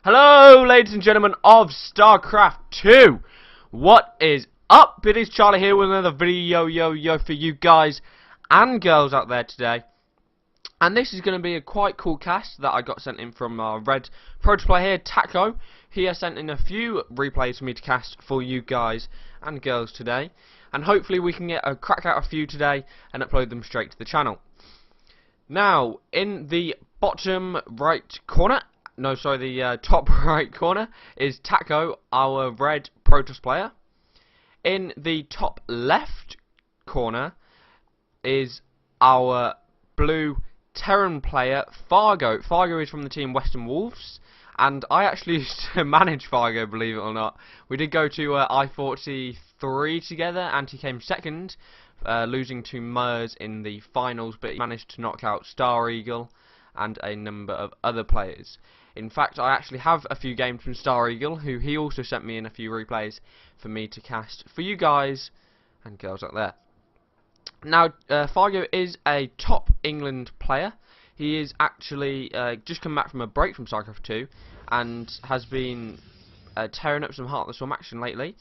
Hello, ladies and gentlemen of StarCraft 2. What is up? It is Charlie here with another video for you guys and girls out there today. And this is going to be a quite cool cast that I got sent in from our red Protoss player here, TAkko. He has sent in a few replays for me to cast for you guys and girls today. And hopefully we can get a crack out a few today and upload them straight to the channel. Now, in the bottom right corner, the top right corner is TAkko, our red Protoss player. In the top left corner is our blue Terran player, Fargo. Fargo is from the team Western Wolves, and I actually used to manage Fargo, believe it or not. We did go to I-43 together, and he came second, losing to Mers in the finals, but he managed to knock out Star Eagle and a number of other players. In fact, I actually have a few games from Star Eagle, who he also sent me in a few replays for me to cast for you guys and girls out there. Now, Fargo is a top England player. He is actually just come back from a break from StarCraft 2 and has been tearing up some Heart of the Storm action lately.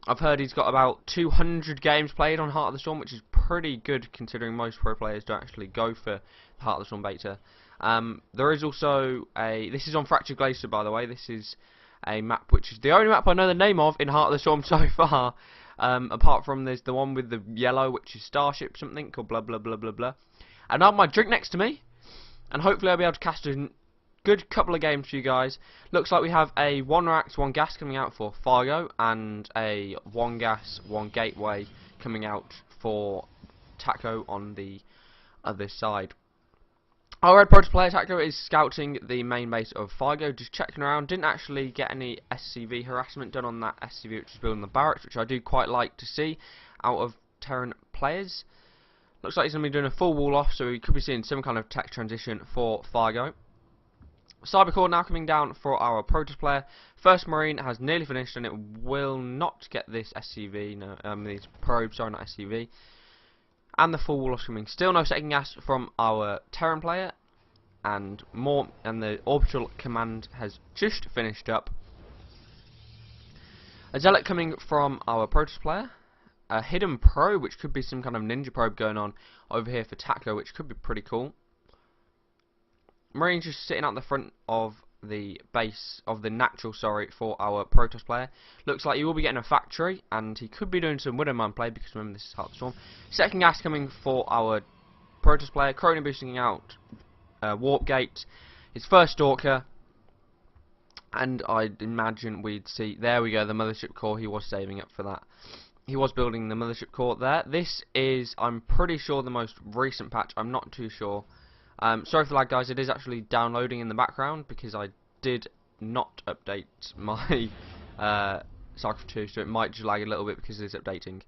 I've heard he's got about 200 games played on Heart of the Storm, which is pretty good considering most pro players don't actually go for the Heart of the Storm beta. There is also this is on Fractured Glacier, by the way. This is a map which is the only map I know the name of in Heart of the Storm so far. Apart from there's the one with the yellow, which is Starship something called blah blah blah blah blah. And I have my drink next to me, and hopefully I'll be able to cast a good couple of games for you guys. Looks like we have a 1 Rax, 1 Gas coming out for Fargo, and a 1 Gas, 1 Gateway coming out for TAkko on the other side. Our red Protoss player TAkko is scouting the main base of Fargo, just checking around. Didn't actually get any SCV harassment done on that SCV which is building the barracks, which I do quite like to see out of Terran players. Looks like he's going to be doing a full wall off, so we could be seeing some kind of tech transition for Fargo. Cybercore now coming down for our Protoss player. First Marine has nearly finished, and it will not get this SCV, these probes, sorry, not SCV. And the full wall off coming. Still no second gas from our Terran player, and the orbital command has just finished up. A zealot coming from our Protoss player. A hidden probe, which could be some kind of ninja probe going on over here for TAkko, which could be pretty cool. Marine's just sitting out the front of the base of the natural, for our Protoss player. Looks like he will be getting a factory, and he could be doing some Widowmine play, because remember this is Heart of the Storm. Second gas coming for our Protoss player. Crony boosting out Warp Gate, his first Stalker, and I'd imagine we'd see, there we go, the Mothership Core. He was saving up for that. He was building the Mothership Core there. This is, I'm pretty sure, the most recent patch. I'm not too sure. Sorry for that, guys. It is actually downloading in the background because I did not update my StarCraft 2, so it might just lag a little bit because it is updating.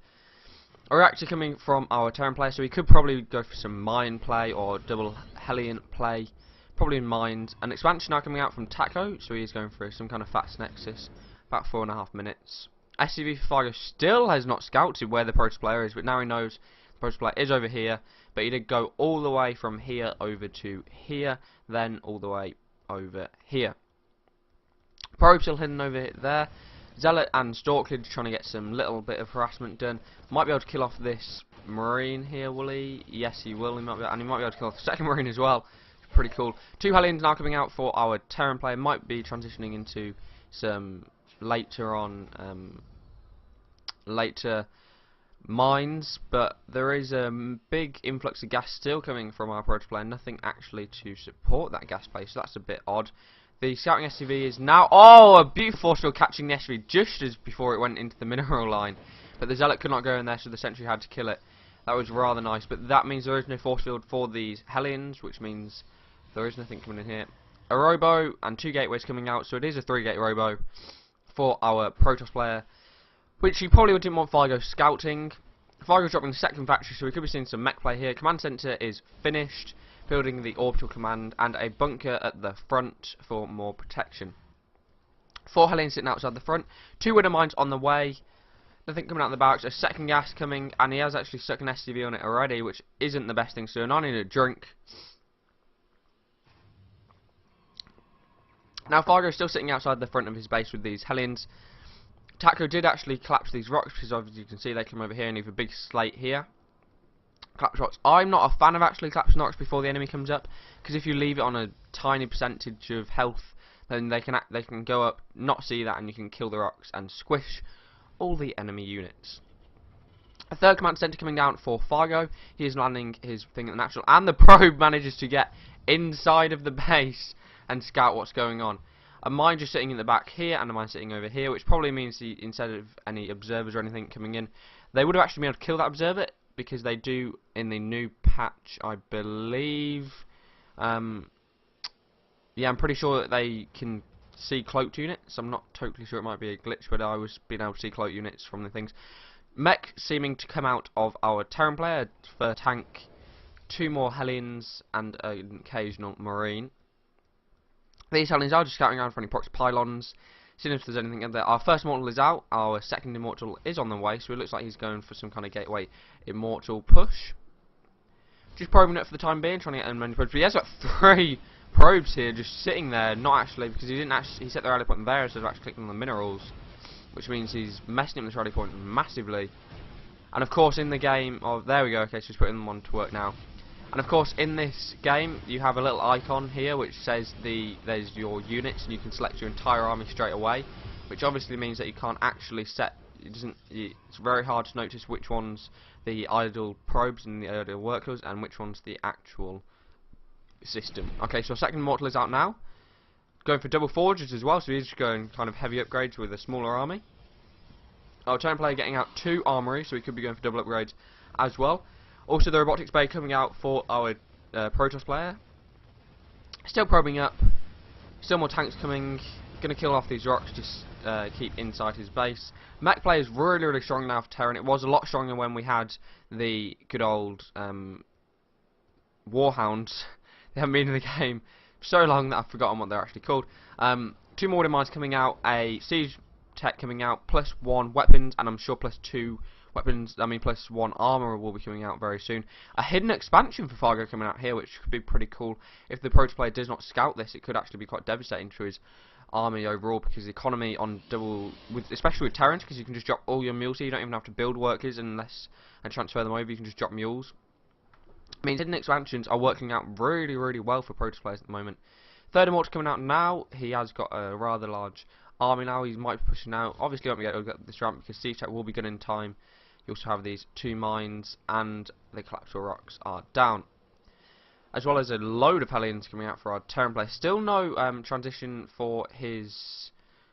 A reactor coming from our Terran player, so we could probably go for some mine play or double Hellion play, probably in mines. An expansion now coming out from TAkko, so he is going for some kind of fast nexus, about 4.5 minutes. SCV for Fargo still has not scouted where the Protoss player is, but now he knows the Protoss player is over here. But he did go all the way from here over to here, then all the way over here. Probe still hidden over there. Zealot and Stalklid trying to get some little bit of harassment done. Might be able to kill off this Marine here, will he? Yes, he will. And he might be able to kill off the second Marine as well. Pretty cool. 2 Hellions now coming out for our Terran player. Might be transitioning into some later mines, but there is a big influx of gas still coming from our Protoss player. Nothing actually to support that gas play, so that's a bit odd. The scouting SCV is now, a beautiful still catching the SCV just as before it went into the mineral line, but the zealot could not go in there, so the sentry had to kill it. That was rather nice, but that means there is no force field for these Hellions, which means there is nothing coming in here. A robo and 2 gateways coming out, so it is a 3-gate robo for our Protoss player, which he probably didn't want Fargo scouting. Fargo's dropping the second factory, so we could be seeing some mech play here. Command center is finished, building the orbital command, and a bunker at the front for more protection. 4 Hellions sitting outside the front, 2 Widow Mines on the way, nothing coming out of the barracks, a second gas coming, and he has actually stuck an SCV on it already, which isn't the best thing to do, and I need a drink. Now Fargo is still sitting outside the front of his base with these Hellions. TAkko did actually collapse these rocks, because as you can see they come over here and leave a big slate here. Collapse rocks. I'm not a fan of actually collapsing rocks before the enemy comes up, because if you leave it on a tiny percentage of health, then they can go up, not see that, and you can kill the rocks and squish all the enemy units. A third command center coming down for Fargo. He is landing his thing at the natural, and the probe manages to get inside of the base and scout what's going on. A mine just sitting in the back here, and a mine sitting over here, which probably means instead of any observers or anything coming in, they would have actually been able to kill that observer, because they do in the new patch, I believe. Yeah, I'm pretty sure that they can see cloaked units. I'm not totally sure, it might be a glitch, but I was being able to see cloaked units from the things. Mech seeming to come out of our Terran player for tank, 2 more Hellions and an occasional Marine. These Hellions are just scouting around for any prox pylons, seeing if there's anything in there. Our first Immortal is out, our second Immortal is on the way, so it looks like he's going for some kind of gateway Immortal push. Just probing it for the time being, trying to get as many probes. But he has got 3 probes here just sitting there, not actually, because he didn't actually, he set the rally point there instead of actually clicking on the minerals, which means he's messing up the rally point massively. And of course in the game, there we go, okay, so he's putting them on to work now. And of course in this game you have a little icon here which says there's your units, and you can select your entire army straight away, which obviously means that you can't actually set, it's very hard to notice which one's the idle probes and the idle workers and which one's the actual system. Okay, so second Immortal is out now, going for double forges as well, so he's just going kind of heavy upgrades with a smaller army. Our Terran player getting out 2 armory, so he could be going for double upgrades as well. Also the robotics bay coming out for our Protoss player. Still probing up, still more tanks coming, gonna kill off these rocks, just keep inside his base. Mech player is really strong now for Terran. It was a lot stronger when we had the good old Warhounds. They haven't been in the game for so long that I've forgotten what they're actually called. 2 more mines coming out, a siege tech coming out, +1 weapons, and I'm sure +2 weapons, I mean +1 armor will be coming out very soon. A hidden expansion for Fargo coming out here, which could be pretty cool. If the Protoss player does not scout this, it could actually be quite devastating to his army overall, because the economy on especially with Terrans, because you can just drop all your mules here, you don't even have to build workers and transfer them over, you can just drop mules. I mean, hidden expansions are working out really well for Protoss players at the moment. Third Immortal coming out now, he has got a rather large army now, he might be pushing out, obviously won't be able to get this ramp because siege tech will be good in time. You also have these 2 mines, and the collapsible rocks are down, as well as a load of Hellions coming out for our Terran player. Still no transition for his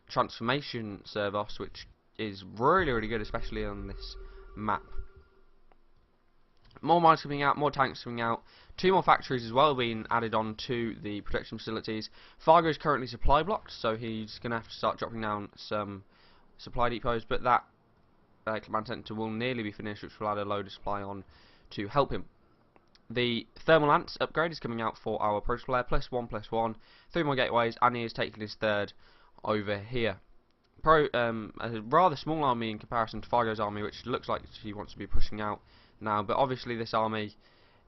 transformation Servos, which is really good, especially on this map. More mines coming out, more tanks coming out, 2 more factories as well being added on to the production facilities. Fargo is currently supply blocked, so he's going to have to start dropping down some supply depots, but that command center will nearly be finished, which will add a load of supply on to help him. The thermal lance upgrade is coming out for our Protoss player, +1/+1, 3 more gateways, and he is taking his 3rd over here. A rather small army in comparison to Fargo's army, which looks like he wants to be pushing out now, but obviously this army,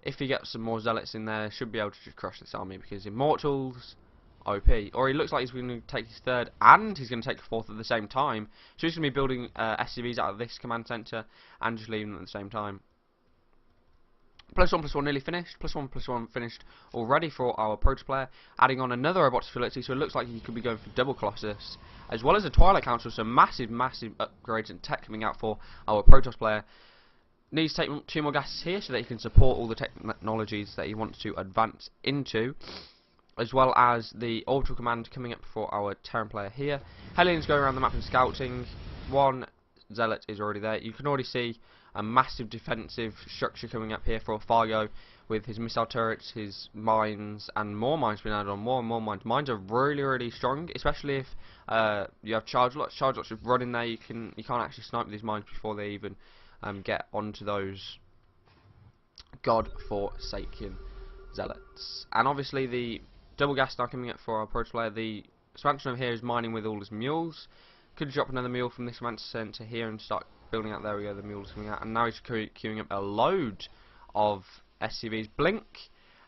if he gets some more zealots in there, should be able to just crush this army, because Immortals OP. Or he looks like he's going to take his 3rd and he's going to take a 4th at the same time, so he's going to be building SCVs out of this command center and just leaving them at the same time. +1/+1 nearly finished, +1/+1 finished already for our Protoss player, adding on another robotics facility, so it looks like he could be going for double Colossus, as well as a Twilight Council, so massive upgrades and tech coming out for our Protoss player. Needs to take 2 more gases here so that he can support all the technologies that he wants to advance into, as well as the orbital command coming up for our Terran player here. Hellions going around the map and scouting. 1 zealot is already there. You can already see a massive defensive structure coming up here for Fargo with his missile turrets, his mines, and more mines being added on, more and more mines. Mines are really strong, especially if you have charge lots. Charge lots just running there, you can't actually snipe these mines before they even get onto those god-forsaken zealots. And obviously the double gas now coming up for our Protoss player. The expansion over here is mining with all his mules. Could drop another mule from this command center here and start building out. There we go, the mules coming out, and now he's queuing up a load of SCVs. Blink,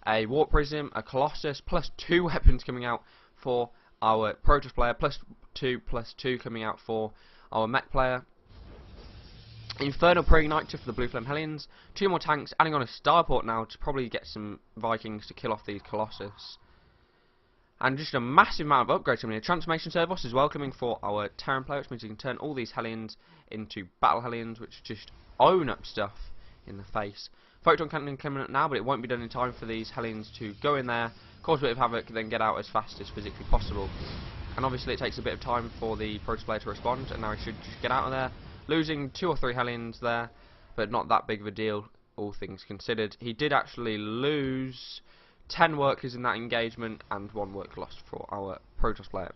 a warp prism, a Colossus, +2 weapons coming out for our Protoss player, +2/+2 coming out for our Mech player. Infernal Pre-Igniter for the Blue Flame Hellions. 2 more tanks, adding on a starport now to probably get some Vikings to kill off these Colossus. And just a massive amount of upgrades coming in. Transformation Servos is welcoming for our Terran player, which means you can turn all these Hellions into Battle Hellions, which just own up stuff in the face. Photon Cannon coming up now, but it won't be done in time for these Hellions to go in there, cause a bit of havoc, then get out as fast as physically possible. And obviously it takes a bit of time for the Protoss player to respond, and now he should just get out of there. Losing 2 or 3 Hellions there, but not that big of a deal, all things considered. He did actually lose 10 workers in that engagement, and 1 worker lost for our Protoss player.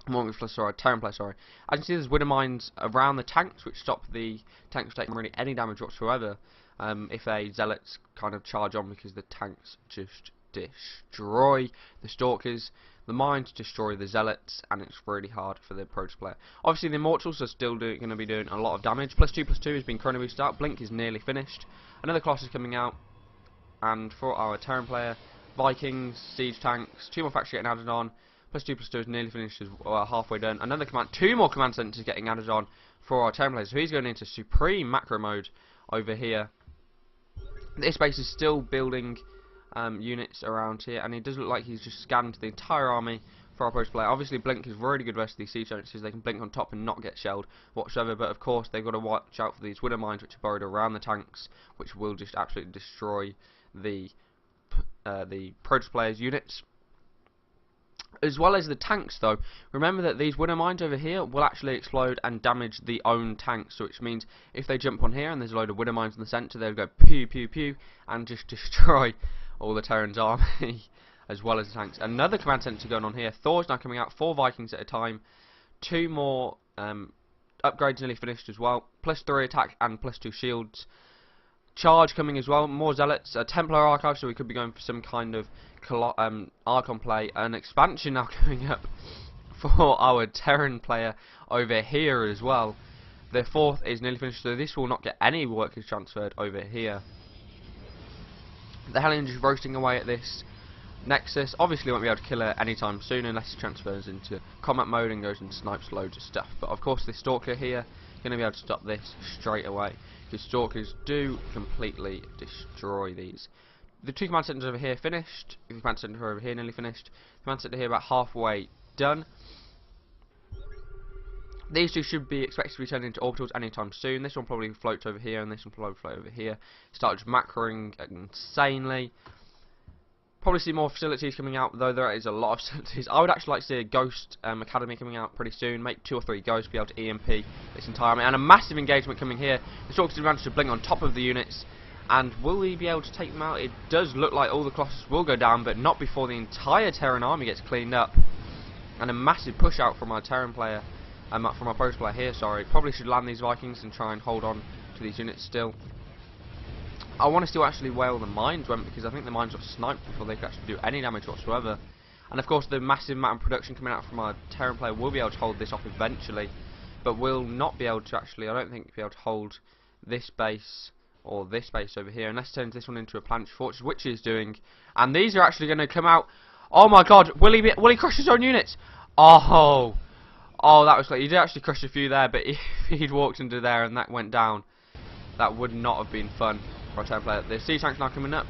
Terran player, sorry. As you can see, there's Winter Mines around the tanks, which stop the tanks from taking really any damage whatsoever if a Zealots kind of charge on, because the tanks just destroy the Stalkers. The mines destroy the Zealots, and it's really hard for the Protoss player. Obviously, the Immortals are still going to be doing a lot of damage. +2/+2 has been chrono boosted out. Blink is nearly finished. Another Colossus is coming out. And for our Terran player, Vikings, Siege Tanks, 2 more factories getting added on. +2/+2 is nearly finished, as halfway done. Another 2 more command centers getting added on for our Terran player. So he's going into Supreme Macro mode over here. This base is still building units around here, and it does look like he's just scanned the entire army for our Protoss player. Obviously, Blink is really good versus these Siege Tanks, because they can blink on top and not get shelled whatsoever. But of course, they've got to watch out for these Winter Mines, which are buried around the tanks, which will just absolutely destroy the Protoss player's units. As well as the tanks, though, remember that these Winter Mines over here will actually explode and damage the own tanks, so which means if they jump on here and there's a load of Winter Mines in the centre, they'll go pew pew pew and just destroy all the Terran's army as well as the tanks. Another command centre going on here. Thor's now coming out, 4 Vikings at a time. 2 more upgrades nearly finished as well. +3 attack and +2 shields. Charge coming as well. More Zealots. A Templar Archive, so we could be going for some kind of Archon play. An expansion now coming up for our Terran player over here as well. The 4th is nearly finished, so this will not get any workers transferred over here. The Hellions is roasting away at this Nexus. Obviously won't be able to kill her anytime soon unless it transfers into combat mode and goes and snipes loads of stuff. But of course this Stalker here is going to be able to stop this straight away, because Stalkers do completely destroy these. The 2 command centers over here finished. The command center over here nearly finished. The command center here about halfway done. These 2 should be expected to be turned into orbitals anytime soon. This one probably floats over here, and this one probably float over here. Start just macroing insanely. Probably see more facilities coming out, though there is a lot of facilities. I would actually like to see a Ghost Academy coming out pretty soon. Make 2 or 3 Ghosts, be able to EMP this entire army. And a massive engagement coming here. The Stalkers have managed to blink on top of the units. And will we be able to take them out? It does look like all the Colossus will go down, but not before the entire Terran army gets cleaned up. And a massive push out from our Terran player. From our Protoss player here, sorry. Probably should land these Vikings and try and hold on to these units still. I want to see actually where all the mines went, because I think the mines got sniped before they could actually do any damage whatsoever. And of course the massive amount of production coming out from our Terran player will be able to hold this off eventually, but will not be able to actually, I don't think, be able to hold this base or this base over here, unless it turns this one into a planetary fortress, which he is doing. And these are actually going to come out. Oh my god, will he crush his own units? Oh, that was close. He did actually crush a few there, but if he'd walked into there and that went down, that would not have been fun for a Terran player. The Sea Tanks now coming up.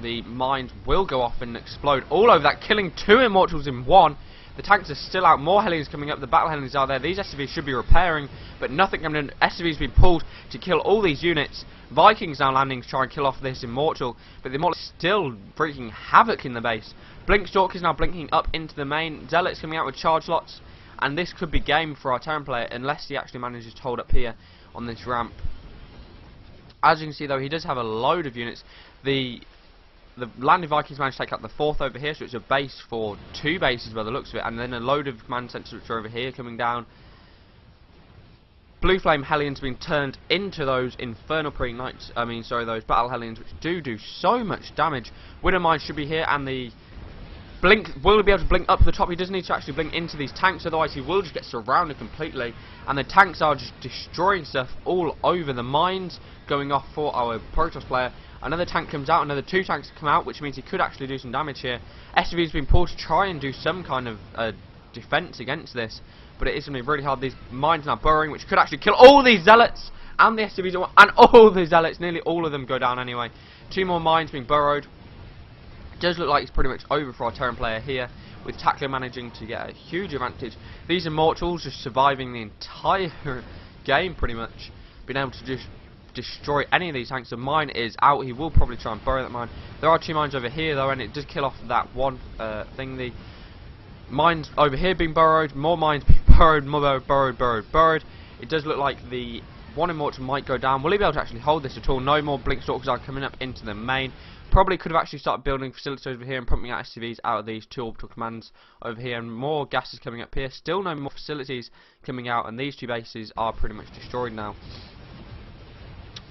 The mines will go off and explode all over that, killing 2 Immortals in 1. The tanks are still out. More Hellions coming up. The Battle Hellions are there. These SCVs should be repairing, but nothing coming in. SCVs being pulled to kill all these units. Vikings now landing to try and kill off this Immortal, but the Immortal is still freaking havoc in the base. Blink Stalkers now blinking up into the main. Zealots coming out with charge lots. And this could be game for our Terran player, unless he actually manages to hold up here on this ramp. As you can see, though, he does have a load of units. The landed Vikings managed to take out the 4th over here, so it's a base for 2 bases by the looks of it, and then a load of command centers which are over here coming down. Blue Flame Hellions being turned into those Infernal Pre-Ignites, those Battle Hellions, which do so much damage. Winter Mines should be here, and the Blink will be able to blink up to the top. He doesn't need to actually blink into these tanks, otherwise he will just get surrounded completely. And the tanks are just destroying stuff all over. The mines going off for our Protoss player. Another tank comes out, another 2 tanks come out, which means he could actually do some damage here. SCV's been pulled to try and do some kind of defense against this, but it is going to be really hard. These mines now burrowing, which could actually kill all these zealots and the SCVs and all the zealots. Nearly all of them go down anyway. 2 more mines being burrowed. It does look like it's pretty much over for our Terran player here, with TAkko managing to get a huge advantage. These Immortals just surviving the entire game pretty much, being able to just destroy any of these tanks. The mine is out. He will probably try and burrow that mine. There are 2 mines over here though, and it does kill off that one thing. The mines over here being burrowed, more mines being burrowed, more burrowed. It does look like the one Immortal might go down. Will he be able to actually hold this at all? No more Blink Stalkers are coming up into the main. Probably could have actually started building facilities over here and pumping out SCVs out of these 2 orbital commands over here, and more gases coming up here. Still no more facilities coming out, and these 2 bases are pretty much destroyed now.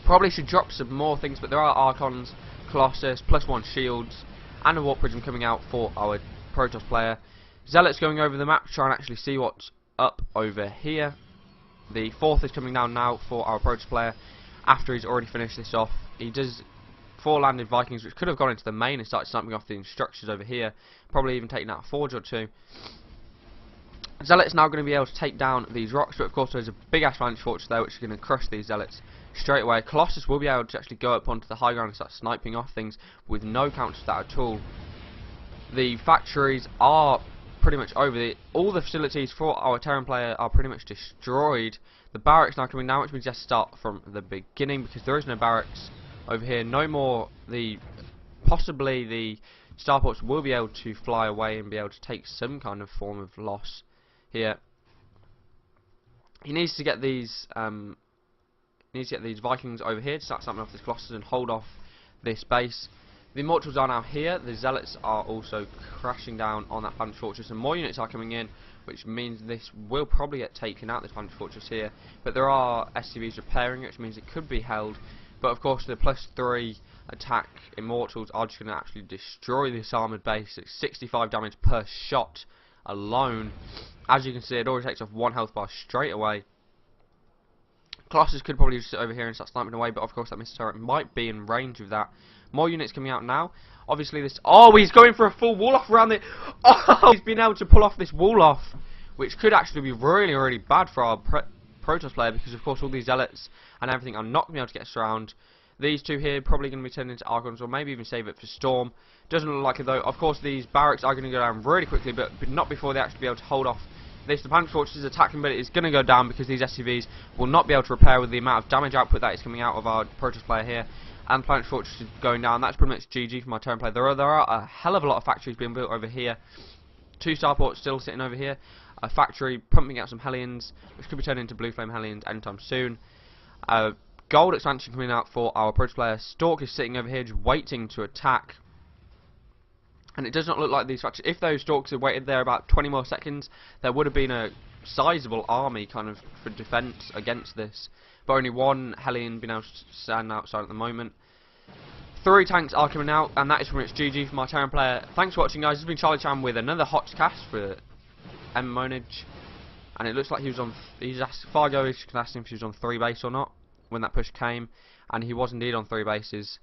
Probably should drop some more things, but there are Archons, Colossus, +1 shields, and a Warp Prism coming out for our Protoss player. Zealots going over the map to try and actually see what's up over here. The 4th is coming down now for our Protoss player after he's already finished this off. He does 4 landed Vikings, which could have gone into the main and started sniping off the instructors over here, probably even taking out a forge or 2. Zealots now going to be able to take down these rocks, but of course there's a big ass vantage fortress there which is going to crush these Zealots straight away. Colossus will be able to actually go up onto the high ground and start sniping off things with no counter to that at all. The factories are pretty much over. All the facilities for our Terran player are pretty much destroyed. The barracks now coming down, which means you have to start from the beginning because there is no barracks over here. No more. Possibly the starports will be able to fly away and be able to take some kind of form of loss here. He needs to get these Vikings over here to start snapping off this Colossus and hold off this base. The Immortals are now here. The Zealots are also crashing down on that Vantage Fortress, and more units are coming in, which means this will probably get taken out, this Vantage Fortress here. But there are SCVs repairing it, which means it could be held. But of course the +3 attack Immortals are just going to actually destroy this armoured base. It's 65 damage per shot alone. As you can see, it already takes off 1 health bar straight away. Colossus could probably just sit over here and start sniping away, but of course that missile turret might be in range of that. More units coming out now. Obviously this... Oh, he's going for a full wall off around the... Oh, he's been able to pull off this wall off, which could actually be really, really bad for our Protoss player, because of course all these Zealots and everything are not going to be able to get us around. These 2 here probably going to be turned into Archons, or maybe even save it for Storm. Doesn't look like it though. Of course these barracks are going to go down really quickly, but not before they actually be able to hold off this. The Vantage Fortress is attacking, but it is going to go down because these SCVs will not be able to repair with the amount of damage output that is coming out of our Protoss player here. And Vantage Fortress is going down. That's pretty much GG for my Terran player. There are a hell of a lot of factories being built over here. 2 starports still sitting over here. A factory pumping out some Hellions, which could be turned into Blue Flame Hellions anytime soon. Gold expansion coming out for our Protoss player. Stork is sitting over here just waiting to attack. And it does not look like these factories... If those Storks had waited there about 20 more seconds, there would have been a sizable army kind of for defense against this. But only 1 Hellion being able to stand outside at the moment. 3 tanks are coming out, and that is pretty much GG for my Terran player. Thanks for watching, guys. This has been Charlie Chan with another HoTS for MMOwnage. And it looks like he was on... Fargo is asking if he was on 3 base or not when that push came. And he was indeed on 3 bases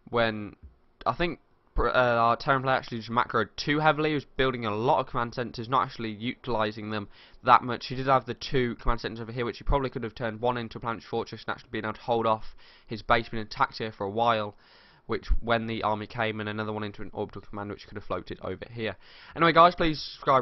when... I think our Terran player actually just macroed too heavily. He was building a lot of command centres, not actually utilising them that much. He did have the 2 command centres over here, which he probably could have turned 1 into a planetary fortress and actually been able to hold off his base being attacked here for a while, which when the army came, and another one into an orbital command which could have floated over here. Anyway guys, please subscribe.